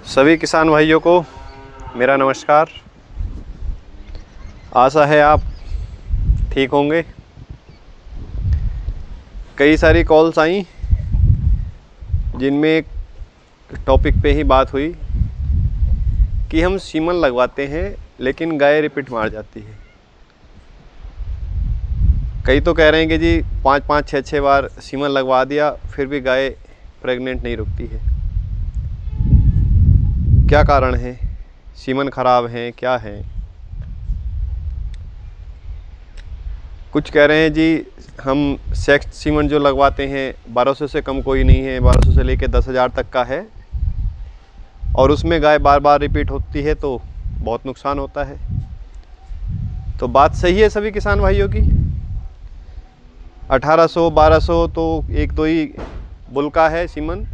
सभी किसान भाइयों को मेरा नमस्कार। आशा है आप ठीक होंगे। कई सारी कॉल्स आई जिनमें एक टॉपिक पे ही बात हुई कि हम सीमन लगवाते हैं लेकिन गाय रिपीट मार जाती है। कई तो कह रहे हैं कि जी 5-5, 6-6 बार सीमन लगवा दिया फिर भी गाय प्रेग्नेंट नहीं रुकती है। क्या कारण है? सीमन खराब हैं, क्या है? कुछ कह रहे हैं जी हम सेक्स सीमन जो लगवाते हैं 1200 से कम कोई नहीं है, 1200 से लेकर 10,000 तक का है और उसमें गाय बार बार रिपीट होती है तो बहुत नुकसान होता है। तो बात सही है सभी किसान भाइयों की। 1800, 1200 तो एक दो ही बुल का है सीमन,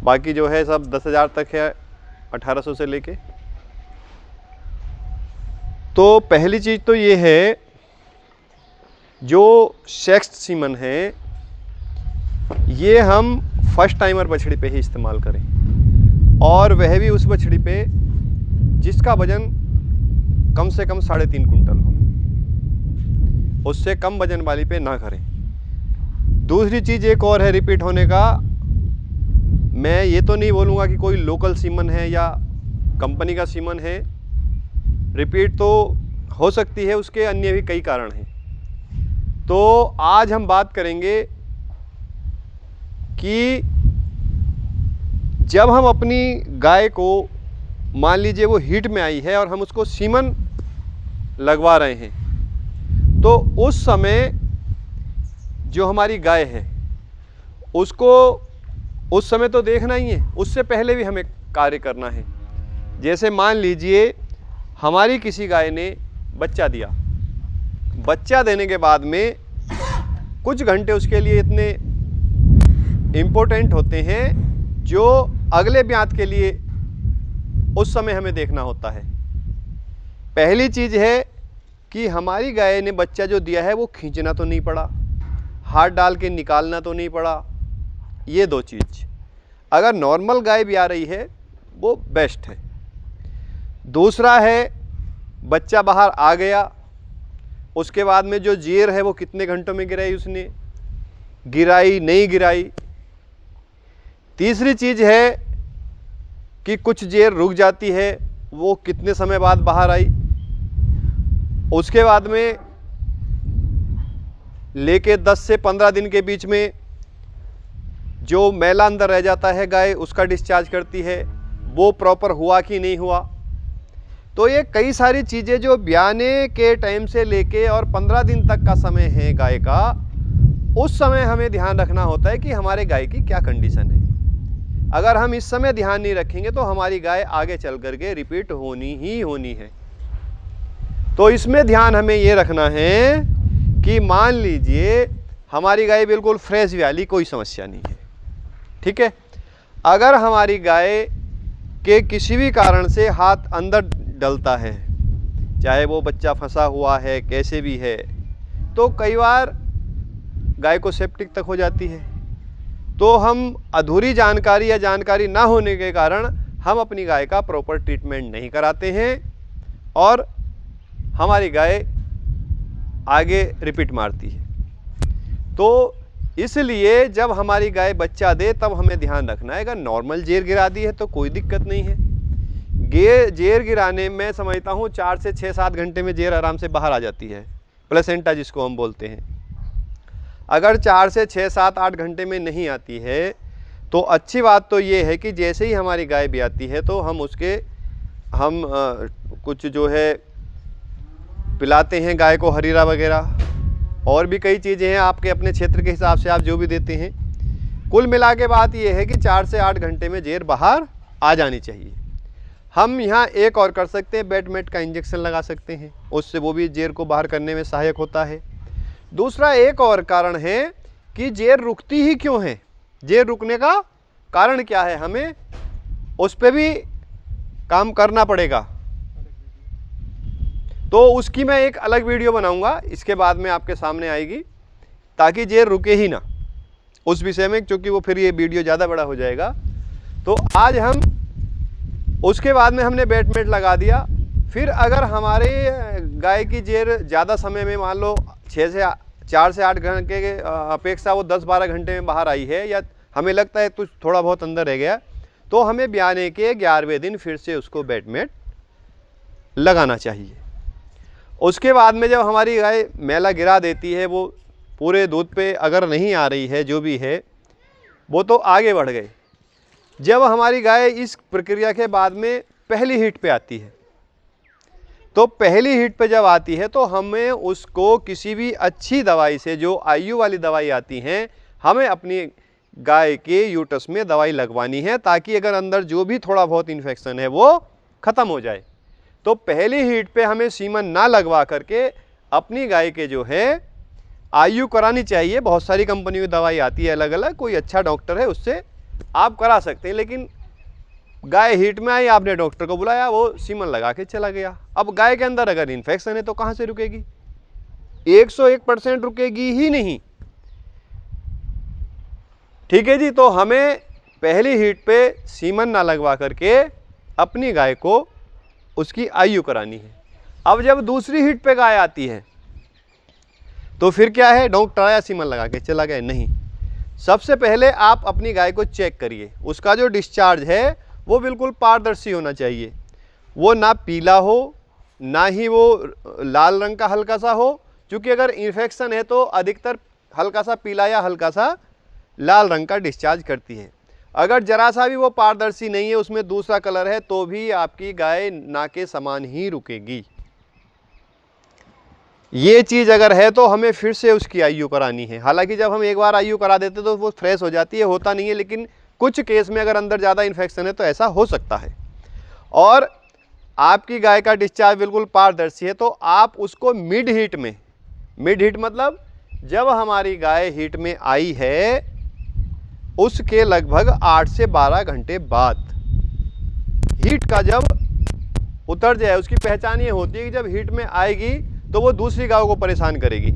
बाकी जो है सब 10,000 तक है 1800 से लेके। तो पहली चीज़ तो ये है, जो सेक्स सीमन है ये हम फर्स्ट टाइमर बछड़ी पे ही इस्तेमाल करें और वह भी उस बछड़ी पे जिसका वजन कम से कम 3.5 कुंटल हो। उससे कम वजन वाली पे ना करें। दूसरी चीज़ एक और है रिपीट होने का। मैं ये तो नहीं बोलूँगा कि कोई लोकल सीमन है या कंपनी का सीमन है, रिपीट तो हो सकती है, उसके अन्य भी कई कारण हैं। तो आज हम बात करेंगे कि जब हम अपनी गाय को, मान लीजिए वो हीट में आई है और हम उसको सीमन लगवा रहे हैं, तो उस समय जो हमारी गाय है उसको उस समय तो देखना ही है, उससे पहले भी हमें कार्य करना है। जैसे मान लीजिए हमारी किसी गाय ने बच्चा दिया, बच्चा देने के बाद में कुछ घंटे उसके लिए इतने इम्पोर्टेंट होते हैं जो अगले ब्यात के लिए उस समय हमें देखना होता है। पहली चीज़ है कि हमारी गाय ने बच्चा जो दिया है वो खींचना तो नहीं पड़ा, हाथ डाल के निकालना तो नहीं पड़ा। ये दो चीज़ अगर नॉर्मल गाय भी आ रही है वो बेस्ट है। दूसरा है बच्चा बाहर आ गया, उसके बाद में जो जेर है वो कितने घंटों में गिराई, उसने गिराई नहीं गिराई। तीसरी चीज़ है कि कुछ जेर रुक जाती है, वो कितने समय बाद बाहर आई। उसके बाद में लेके 10 से 15 दिन के बीच में जो मैला अंदर रह जाता है गाय उसका डिस्चार्ज करती है, वो प्रॉपर हुआ कि नहीं हुआ। तो ये कई सारी चीज़ें जो ब्याने के टाइम से लेके और 15 दिन तक का समय है गाय का, उस समय हमें ध्यान रखना होता है कि हमारे गाय की क्या कंडीशन है। अगर हम इस समय ध्यान नहीं रखेंगे तो हमारी गाय आगे चल करके रिपीट होनी ही होनी है। तो इसमें ध्यान हमें ये रखना है कि मान लीजिए हमारी गाय बिल्कुल फ्रेश वाली, कोई समस्या नहीं है, ठीक है। अगर हमारी गाय के किसी भी कारण से हाथ अंदर डलता है, चाहे वो बच्चा फंसा हुआ है कैसे भी है, तो कई बार गाय को सेप्टिक तक हो जाती है। तो हम अधूरी जानकारी या जानकारी ना होने के कारण हम अपनी गाय का प्रॉपर ट्रीटमेंट नहीं कराते हैं और हमारी गाय आगे रिपीट मारती है। तो इसलिए जब हमारी गाय बच्चा दे तब हमें ध्यान रखना है। अगर नॉर्मल जेर गिरा दी है तो कोई दिक्कत नहीं है। जेर गिराने में समझता हूँ 4 से 6-7 घंटे में जेर आराम से बाहर आ जाती है, प्लेसेंटा जिसको हम बोलते हैं। अगर 4 से 6-7-8 घंटे में नहीं आती है तो अच्छी बात तो ये है कि जैसे ही हमारी गाय भी आती है तो हम कुछ जो है पिलाते हैं गाय को, हरीरा वगैरह, और भी कई चीज़ें हैं आपके अपने क्षेत्र के हिसाब से आप जो भी देते हैं। कुल मिला के बात यह है कि 4 से 8 घंटे में जेर बाहर आ जानी चाहिए। हम यहाँ एक और कर सकते हैं, बेडमेट का इंजेक्शन लगा सकते हैं, उससे वो भी जेर को बाहर करने में सहायक होता है। दूसरा एक और कारण है कि जेर रुकती ही क्यों है, जेर रुकने का कारण क्या है, हमें उस पर भी काम करना पड़ेगा। तो उसकी मैं एक अलग वीडियो बनाऊंगा, इसके बाद में आपके सामने आएगी, ताकि जेर रुके ही ना उस विषय में, क्योंकि वो फिर ये वीडियो ज़्यादा बड़ा हो जाएगा। तो आज हम उसके बाद में हमने बेटमेट लगा दिया। फिर अगर हमारे गाय की जेर ज़्यादा समय में, मान लो 4 से 8 घंटे के अपेक्षा वो 10-12 घंटे में बाहर आई है, या हमें लगता है कुछ थोड़ा बहुत अंदर रह गया, तो हमें ब्याने के 11वें दिन फिर से उसको बेटमेट लगाना चाहिए। उसके बाद में जब हमारी गाय मैला गिरा देती है, वो पूरे दूध पे अगर नहीं आ रही है, जो भी है वो तो आगे बढ़ गए। जब हमारी गाय इस प्रक्रिया के बाद में पहली हीट पे आती है, तो पहली हीट पे जब आती है तो हमें उसको किसी भी अच्छी दवाई से, जो आईयू वाली दवाई आती हैं, हमें अपनी गाय के यूट्रस में दवाई लगवानी है, ताकि अगर अंदर जो भी थोड़ा बहुत इन्फेक्शन है वो ख़त्म हो जाए। तो पहली हीट पे हमें सीमन ना लगवा करके अपनी गाय के जो है आईयू करानी चाहिए। बहुत सारी कंपनियों की दवाई आती है अलग अलग, कोई अच्छा डॉक्टर है उससे आप करा सकते हैं। लेकिन गाय हीट में आई, आपने डॉक्टर को बुलाया, वो सीमन लगा के चला गया। अब गाय के अंदर अगर इन्फेक्शन है तो कहाँ से रुकेगी? 101% रुकेगी ही नहीं। ठीक है जी। तो हमें पहली हीट पे सीमन ना लगवा करके अपनी गाय को उसकी आयु करानी है। अब जब दूसरी हीट पे गाय आती है तो फिर क्या है? डॉक्टर आया, सीमन लगा के चला गया? नहीं। सबसे पहले आप अपनी गाय को चेक करिए, उसका जो डिस्चार्ज है वो बिल्कुल पारदर्शी होना चाहिए। वो ना पीला हो, ना ही वो लाल रंग का हल्का सा हो, क्योंकि अगर इन्फेक्शन है तो अधिकतर हल्का सा पीला या हल्का सा लाल रंग का डिस्चार्ज करती है। अगर जरा सा भी वो पारदर्शी नहीं है, उसमें दूसरा कलर है, तो भी आपकी गाय ना के समान ही रुकेगी। ये चीज़ अगर है तो हमें फिर से उसकी आयु करानी है। हालांकि जब हम एक बार आयु करा देते तो वो फ्रेश हो जाती है, होता नहीं है, लेकिन कुछ केस में अगर अंदर ज़्यादा इन्फेक्शन है तो ऐसा हो सकता है। और आपकी गाय का डिस्चार्ज बिल्कुल पारदर्शी है तो आप उसको मिड हीट में, मिड हीट मतलब जब हमारी गाय हीट में आई है उसके लगभग 8 से 12 घंटे बाद, हीट का जब उतर जाए, उसकी पहचान ये होती है कि जब हीट में आएगी तो वो दूसरी गायों को परेशान करेगी,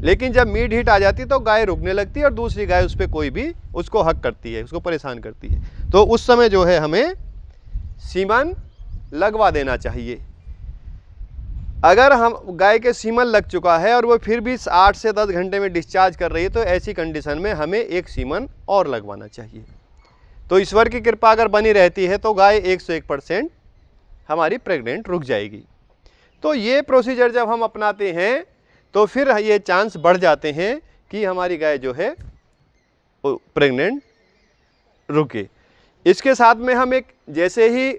लेकिन जब मिड हीट आ जाती है तो गाय रुकने लगती है और दूसरी गाय उस पर कोई भी उसको हक करती है, उसको परेशान करती है। तो उस समय जो है हमें सीमन लगवा देना चाहिए। अगर हम गाय के सीमन लग चुका है और वो फिर भी 8 से 10 घंटे में डिस्चार्ज कर रही है तो ऐसी कंडीशन में हमें एक सीमन और लगवाना चाहिए। तो ईश्वर की कृपा अगर बनी रहती है तो गाय 101% हमारी प्रेग्नेंट रुक जाएगी। तो ये प्रोसीजर जब हम अपनाते हैं तो फिर ये चांस बढ़ जाते हैं कि हमारी गाय जो है प्रेग्नेंट रुके। इसके साथ में हम एक, जैसे ही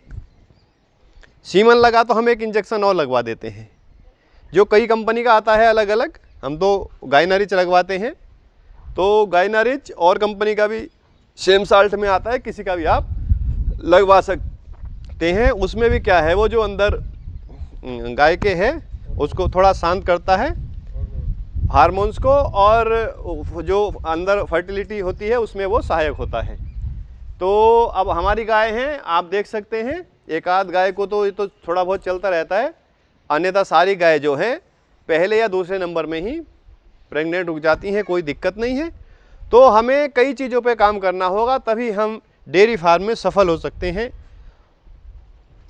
सीमन लगा तो हम एक इंजेक्शन और लगवा देते हैं, जो कई कंपनी का आता है अलग अलग। हम तो गायनारिच लगवाते हैं, तो गायनारिच और कंपनी का भी सेम साल्ट में आता है, किसी का भी आप लगवा सकते हैं। उसमें भी क्या है, वो जो अंदर गाय के है उसको थोड़ा शांत करता है, हार्मोन्स को, और जो अंदर फर्टिलिटी होती है उसमें वो सहायक होता है। तो अब हमारी गाय हैं, आप देख सकते हैं, एक आध गाय को तो ये तो थोड़ा बहुत चलता रहता है, अन्यथा सारी गाय जो हैं पहले या दूसरे नंबर में ही प्रेग्नेंट रुक जाती हैं, कोई दिक्कत नहीं है। तो हमें कई चीज़ों पे काम करना होगा, तभी हम डेयरी फार्म में सफल हो सकते हैं।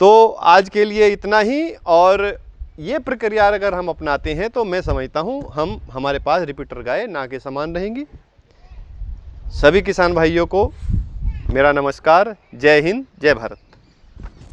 तो आज के लिए इतना ही, और ये प्रक्रिया अगर हम अपनाते हैं तो मैं समझता हूँ हमारे पास रिपीटर गाय ना के समान रहेंगी। सभी किसान भाइयों को मेरा नमस्कार। जय हिंद, जय भारत।